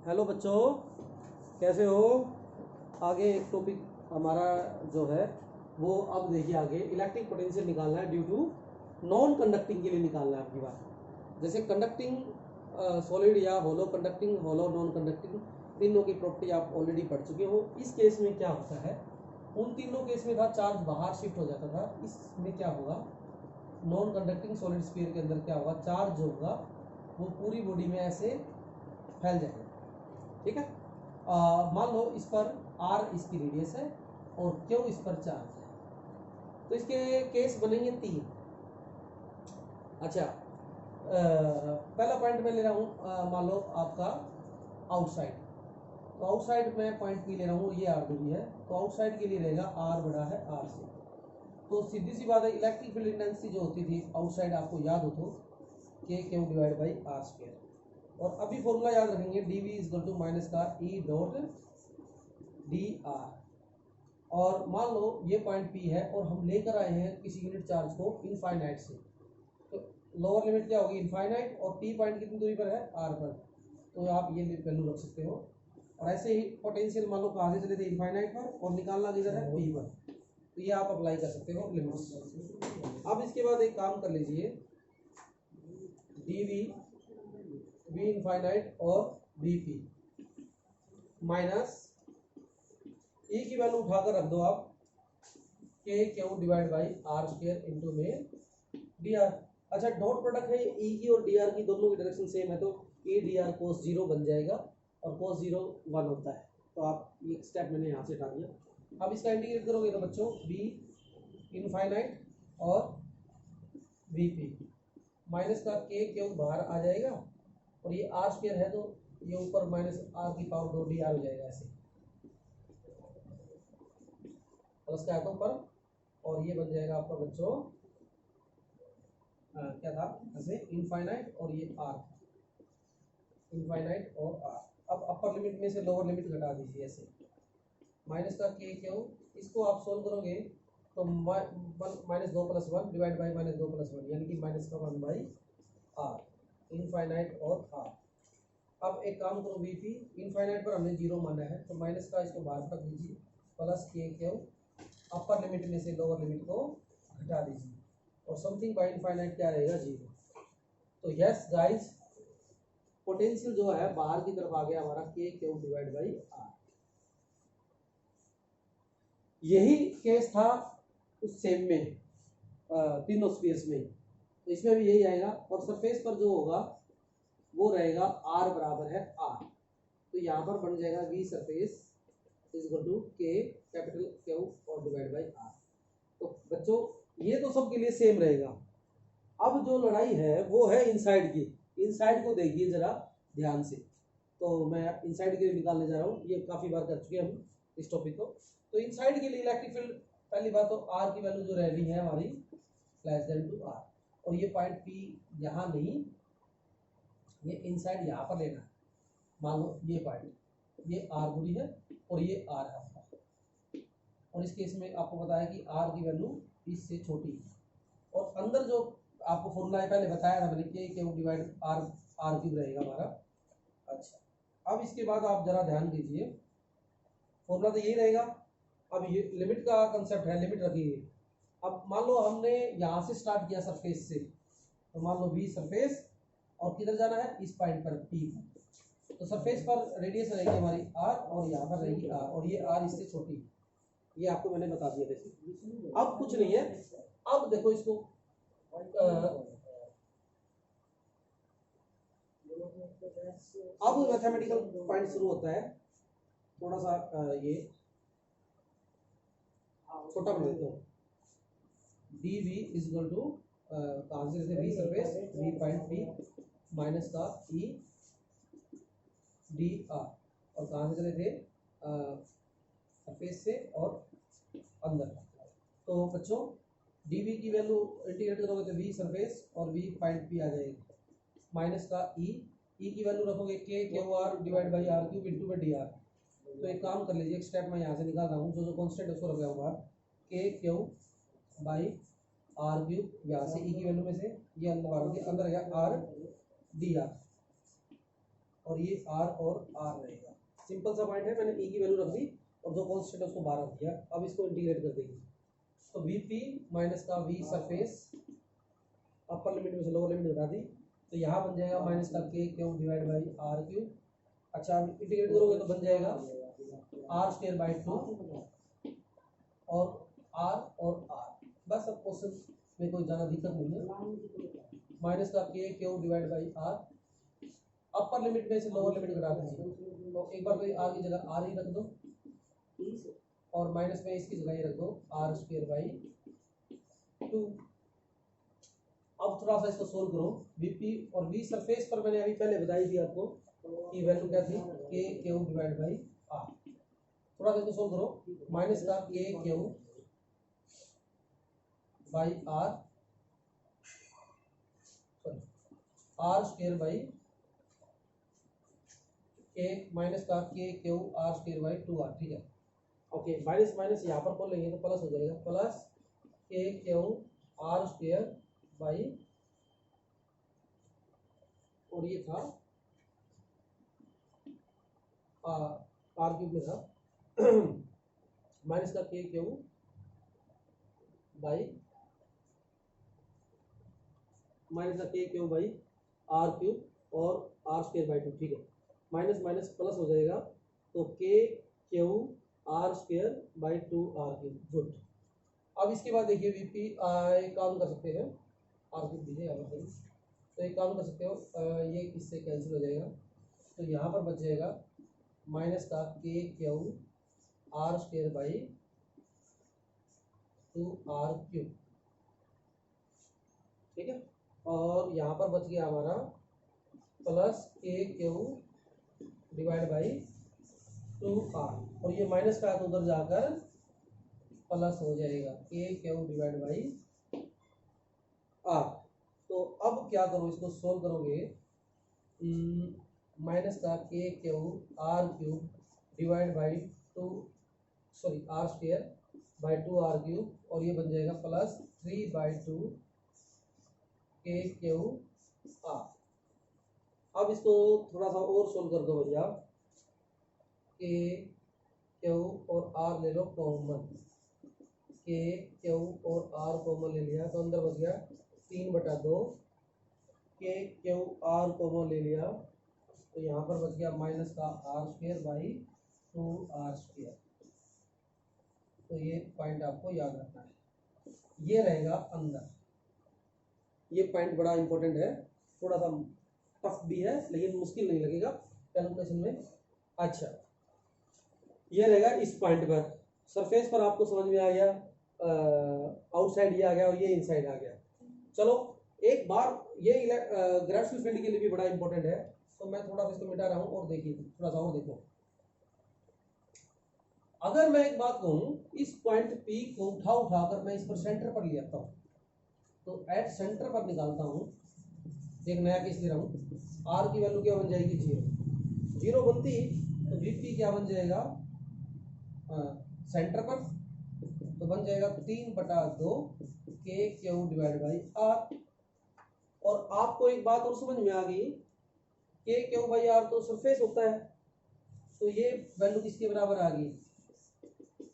Hello बच्चों, कैसे हो। आगे एक टॉपिक हमारा जो है वो अब देखिए, आगे इलेक्ट्रिक पोटेंशियल निकालना है ड्यू टू नॉन कंडक्टिंग के लिए निकालना है आपकी बात। जैसे कंडक्टिंग सॉलिड या होलो कंडक्टिंग, होलो नॉन कंडक्टिंग, तीनों की प्रॉपर्टी आप ऑलरेडी पढ़ चुके हो। इस केस में क्या होता है, उन तीनों केस में था चार्ज बाहर शिफ्ट हो जाता था, इसमें क्या होगा, नॉन कंडक्टिंग सॉलिड स्फीयर के अंदर क्या होगा, चार्ज जो होगा वो पूरी बॉडी में ऐसे फैल जाएगा। ठीक है, मान लो इस पर आर इसकी रेडियस है और क्यू इस पर चार्ज है, तो इसके केस बनेंगे तीन। अच्छा, पहला पॉइंट मैं ले रहा हूँ, मान लो आपका आउटसाइड, तो आउटसाइड में पॉइंट पी ले रहा हूँ, ये आर दूरी है, तो आउटसाइड के लिए रहेगा आर बड़ा है आर से। तो सीधी सी बात है, इलेक्ट्रिक फील्ड इंटेंसिटी जो होती थी आउटसाइड, आपको याद हो तो K Q divide by R square. और अभी फॉर्मूला याद रखेंगे, D V is to minus का ई डॉट डी आर। और मान लो ये पॉइंट पी है और हम लेकर आए हैं किसी यूनिट चार्ज को इनफाइनाइट से, तो लोअर लिमिट क्या होगी, इनफाइनाइट, और पी पॉइंट कितनी दूरी पर है, आर पर, तो आप ये वैल्यू रख सकते हो। और ऐसे ही पोटेंशियल मान लो कहाँ से चले थे, इनफाइनाइट पर, और निकालना किधर है, पी पर, तो ये आप अप्लाई कर सकते हो लिमिट्स। अब इसके बाद एक काम कर लीजिए, डी वी वी इनफाइनाइट और वी पी माइनस ई की वैल्यू उठाकर रख दो आप, K Q divide by R square into में डी आर। अच्छा, डॉट प्रोडक्ट है ई की और डी आर की, दोनों की डायरेक्शन सेम है, तो A D R cos zero बन जाएगा, और कोस जीरो 1 होता है, तो आप एक स्टेप मैंने यहाँ से हटा दिया। अब इसका इंटीग्रेट करोगे तो बच्चों वी इनफाइनाइट और वी पी माइनस का के क्यू बाहर आ जाएगा, और ये आर स्क्वायर है तो ये ऊपर माइनस आर की पावर 2 डी आर हो जाएगा ऐसे, प्लस का आइटम पर, और ये बन जाएगा आपका बच्चों क्या था ऐसे, इनफाइनाइट और ये आर, इनफाइनाइट और आर। अब अपर लिमिट में से लोअर लिमिट घटा दीजिए ऐसे, माइनस का के क्यू, इसको आप सोल्व करोगे तो minus 2 plus 1 divide by minus 2 plus 1, यानी कि माइनस का 1 बाई आर, इनफाइनाइट और आर। अब एक काम करो, वी पी इनफाइनाइट पर हमने जीरो माना है, तो माइनस का इसको बाहर रख दीजिए, प्लस के क्यू, अपर लिमिट में से लोअर लिमिट को घटा दीजिए, और समथिंग बाय इनफाइनाइट क्या रहेगा, जीरो। तो यस गाइस, पोटेंशियल जो है बाहर की तरफ आ गया हमारा के क्यू डिवाइड बाई आर। यही केस था उस सेम में, तीनों स्पेस में, तो इसमें भी यही आएगा, और सरफेस पर जो होगा वो रहेगा आर बराबर है आर, तो यहाँ पर बन जाएगा V surface is equal to K capital Q और डिवाइड बाई आर। तो बच्चों ये तो सबके लिए सेम रहेगा। अब जो लड़ाई है वो है इनसाइड की, इनसाइड को देखिए जरा ध्यान से, तो मैं इनसाइड के लिए निकालने जा रहा हूँ, ये काफी बार कर चुके हैं हम इस टॉपिक को। तो इनसाइड के लिए इलेक्ट्रिक फील्ड, पहली बात तो आर की वैल्यू जो रहनी है हमारी लेस देन टू आर, और ये पॉइंट पी यहाँ नहीं, ये इनसाइड यहाँ पर लेना है। मान लो ये पॉइंट, ये आर दूरी है और ये आर है आपका, और इस केस में आपको पता है कि आर की वैल्यू इससे छोटी है, और अंदर जो आपको फॉर्मूला पहले बताया था मैंने, K Q divide R, R cube रहेगा हमारा। अच्छा, अब इसके बाद आप जरा ध्यान दीजिए, फॉर्मूला तो यही रहेगा। अब ये लिमिट का कंसेप्ट है, लिमिट रखिए। अब मान लो हमने यहाँ से स्टार्ट किया सरफेस से, तो मान लो बी सरफेस, और किधर जाना है, इस पॉइंट पर पी पर, तो सरफेस पर रेडियस रहेगी हमारी आर, और यहाँ पर रहेगी आर, और ये आर इससे छोटी, ये आपको मैंने बता दिया था। अब कुछ नहीं है, अब देखो इसको अब मैथमेटिकल पॉइंट शुरू होता है, थोड़ा सा ये छोटा बना देता हूँ, D V is equal to कहाँ से V surface V point P minus का ई डी आर, और कहाँ से चले थे, सरफेस से और अंदर। तो बच्चों डी वी की वैल्यू इंटीग्रेट करोगे तो वी सरफेस और वी पॉइंट पी आ जाएगी, माइनस का ई की वैल्यू रखोगे K Q R divide by R cube into में डी आर। तो एक काम कर लीजिए, एक स्टेप मैं यहाँ से निकाल रहा हूँ, जो कॉन्स्टेंट उसको रख रहा हूँ, के क्यू बाई आर क्यूब, यहाँ से ई की वैल्यू में से ये अंदर गया आर डी आर, और ये आर और आर रहेगा। सिंपल सा पॉइंट है, मैंने ई की वैल्यू रख दी और जो कॉन्स्टेंट है उसको बाहर रख दिया। अब इसको इंटीग्रेट कर देंगे तो वी पी माइनस का वी सरफेस अपर लिमिट में से लोअर लिमिट घटा दी तो यहाँ बन जाएगा माइनस का K Q divide by R Q. अच्छा अब इंटीग्रेट करोगे तो बन जाएगा आर स्क्वायर बाई 2 और आर। बस अब क्वेश्चन में कोई ज़्यादा दिक्कत नहीं है। माइनस का K Q divide by R, upper limit में से लोअर लिमिट घटा देंगे तो एक बार तो आर की जगह आर ही रख दो और माइनस में इसकी जगह ही रख दो आर स्क्वायर बाई 2। अब थोड़ा सा इसको सोल्व करो। वीपी और वी सरफेस पर मैंने अभी पहले बताई थी आपको कि वैल्यू क्या थी, के क्यू डिवाइड बाई आर। थोड़ा सा इसको सोल्व करो। माइनस का K Q by R R square by K minus का K Q R square by 2 R. ठीक है, ओके। माइनस माइनस यहाँ पर खोल लेंगे तो प्लस हो जाएगा, प्लस के क्यू आर स्क्वायर बाई, और ये था आर क्यूब में था माइनस का के क्यू बाई माइनस का K Q by R cube और आर स्क्वायर बाई 2। ठीक है, माइनस माइनस प्लस हो जाएगा तो K Q R square by 2 R cube. Good. अब इसके बाद देखिए वीपी एक काम कर सकते हैं, आर क्यूब दीजिए यहाँ पर, तो एक काम कर सकते हो, ये इससे कैंसिल हो जाएगा तो यहाँ पर बच जाएगा माइनस का K Q R square by 2 R cube. ठीक है, और यहाँ पर बच गया हमारा प्लस के क्यू डिवाइड बाई 2 आर, और ये माइनस का तो उधर जाकर प्लस हो जाएगा के क्यू डिवाइड बाई आर। तो अब क्या करो, इसको सोल्व करोगे, माइनस का K Q R cube divide by 2 sorry R square by 2 R cube, और ये बन जाएगा प्लस 3 बाई 2 के क्यू आर। अब इसको थोड़ा सा और सोल्व कर दो भैया, के क्यू और आर ले लो कॉमन, के क्यू और आर कॉमन ले लिया तो अंदर बच गया 3/2, के क्यू आर कॉमन ले लिया तो यहाँ पर बच गया माइनस का R square by 2 R square. तो ये पॉइंट आपको याद रखना है, ये रहेगा अंदर। ये पॉइंट बड़ा इंपॉर्टेंट है, थोड़ा सा टफ भी है लेकिन मुश्किल नहीं लगेगा कैलकुलेशन में। अच्छा, ये रहेगा इस पॉइंट पर, सरफेस पर आपको समझ में आ गया, आउटसाइड ये आ गया और ये इनसाइड आ गया। चलो एक बार ये ग्रेविटेशनल फील्ड के लिए भी बड़ा इंपॉर्टेंट है, तो मैं थोड़ा सा इसको मिटा रहा हूँ और देखिए थोड़ा सा और देखो। अगर मैं एक बात कहूँ, इस पॉइंट पी को उठाकर मैं इस पर सेंटर पर ले आता हूँ तो एट सेंटर पर निकालता हूँ, एक नया केस ले रहा हूँ, आर की वैल्यू क्या बन जाएगी, 0 बनती तो वीपी क्या बन जाएगा, सेंटर पर तो बन जाएगा 3/2 के क्यू डिवाइड बाई आर। और आपको एक बात और समझ में आ गई, के क्यू बाई आर तो सरफेस होता है, तो ये वैल्यू किसके बराबर आ गई,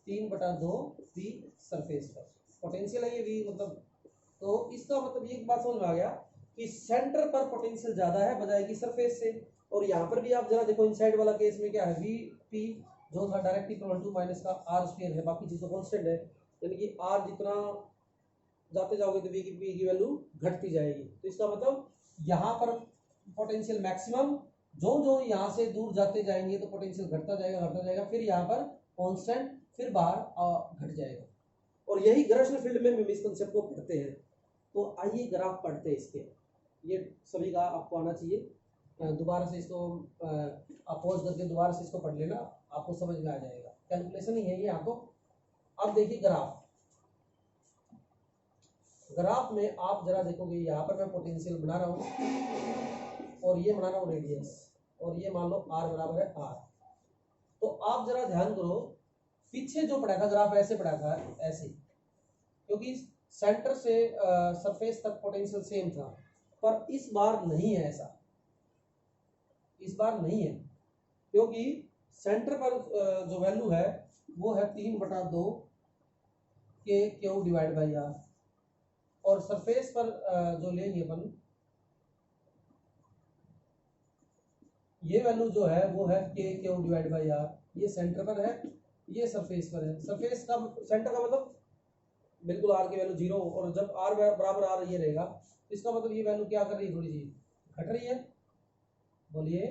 3/2 वी सरफेस पर। पोटेंशियल है ये वी, मतलब तो इसका मतलब ये बात समझ में आ गया कि सेंटर पर पोटेंशियल ज्यादा है बजाय की सरफेस से। और यहाँ पर भी आप जरा देखो, इनसाइड वाला केस में क्या है, वी पी जो था डायरेक्ट इक्वल टू माइनस का आर स्क्वायर है, बाकी चीज तो कांस्टेंट है, यानी कि आर जितना जाते जाओगे तो वी की वैल्यू घटती जाएगी। तो इसका मतलब यहाँ पर पोटेंशियल मैक्सिमम, जो जो यहाँ से दूर जाते जाएंगे तो पोटेंशियल घटता जाएगा, फिर यहाँ पर कांस्टेंट, फिर बाहर घट जाएगा। और यही ग्रेविटेशनल फील्ड में भी इस कंसेप्ट को पढ़ते हैं। तो आइए ग्राफ पढ़ते हैं इसके, ये सभी का आपको आना चाहिए। दोबारा से इसको आप पॉज करके दोबारा से इसको पढ़ लेना, आपको समझ में आ जाएगा, कैलकुलेशन ही है ये यहाँ तो। अब देखिए ग्राफ में आप जरा देखोगे, यहाँ पर मैं पोटेंशियल बना रहा हूँ और ये बना रहा हूँ रेडियस, और ये मान लो आर बराबर है आर। तो आप जरा ध्यान करो, पीछे जो पढ़ा था ग्राफ ऐसे पढ़ा था, ऐसे, क्योंकि सेंटर से सरफेस तक पोटेंशियल सेम था, पर इस बार नहीं है ऐसा। इस बार नहीं है, क्योंकि सेंटर पर जो वैल्यू है वो है 3/2 के क्यू डिवाइड बाई आर, और सरफेस पर जो लेंगे अपन ये वैल्यू जो है वो है के क्यू डिवाइड बाई आर। ये सेंटर पर है, ये सरफेस पर है। सरफेस का सेंटर का मतलब बिल्कुल आर की वैल्यू 0, और जब आर बराबर आर ये रहेगा तो इसका मतलब ये वैल्यू क्या कर रही है, थोड़ी सी घट रही है, बोलिए।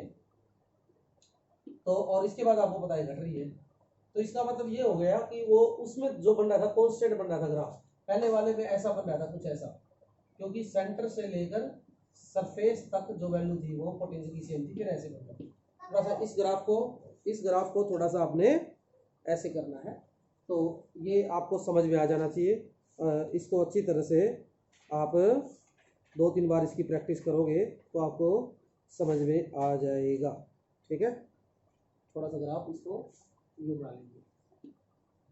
तो और इसके बाद आपको पता है घट रही है, तो इसका मतलब ये हो गया कि वो उसमें जो बन रहा था कांस्टेंट बन रहा था ग्राफ, पहले वाले में ऐसा बन रहा था कुछ ऐसा, क्योंकि सेंटर से लेकर सरफेस तक जो वैल्यू थी वो पोटेंशियल की सेम थी। फिर ऐसे बन रहा, थोड़ा सा इस ग्राफ को थोड़ा सा आपने ऐसे करना है, तो ये आपको समझ में आ जाना चाहिए। इसको अच्छी तरह से आप 2-3 बार इसकी प्रैक्टिस करोगे तो आपको समझ में आ जाएगा। ठीक है, थोड़ा सा ग्राफ इसको यूँ बना लीजिए,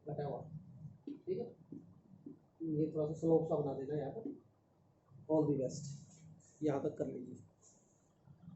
घटा हुआ। ठीक है, ये थोड़ा सा स्लोप सा बना देना यहाँ पर। ऑल दी बेस्ट, यहाँ तक कर लीजिए।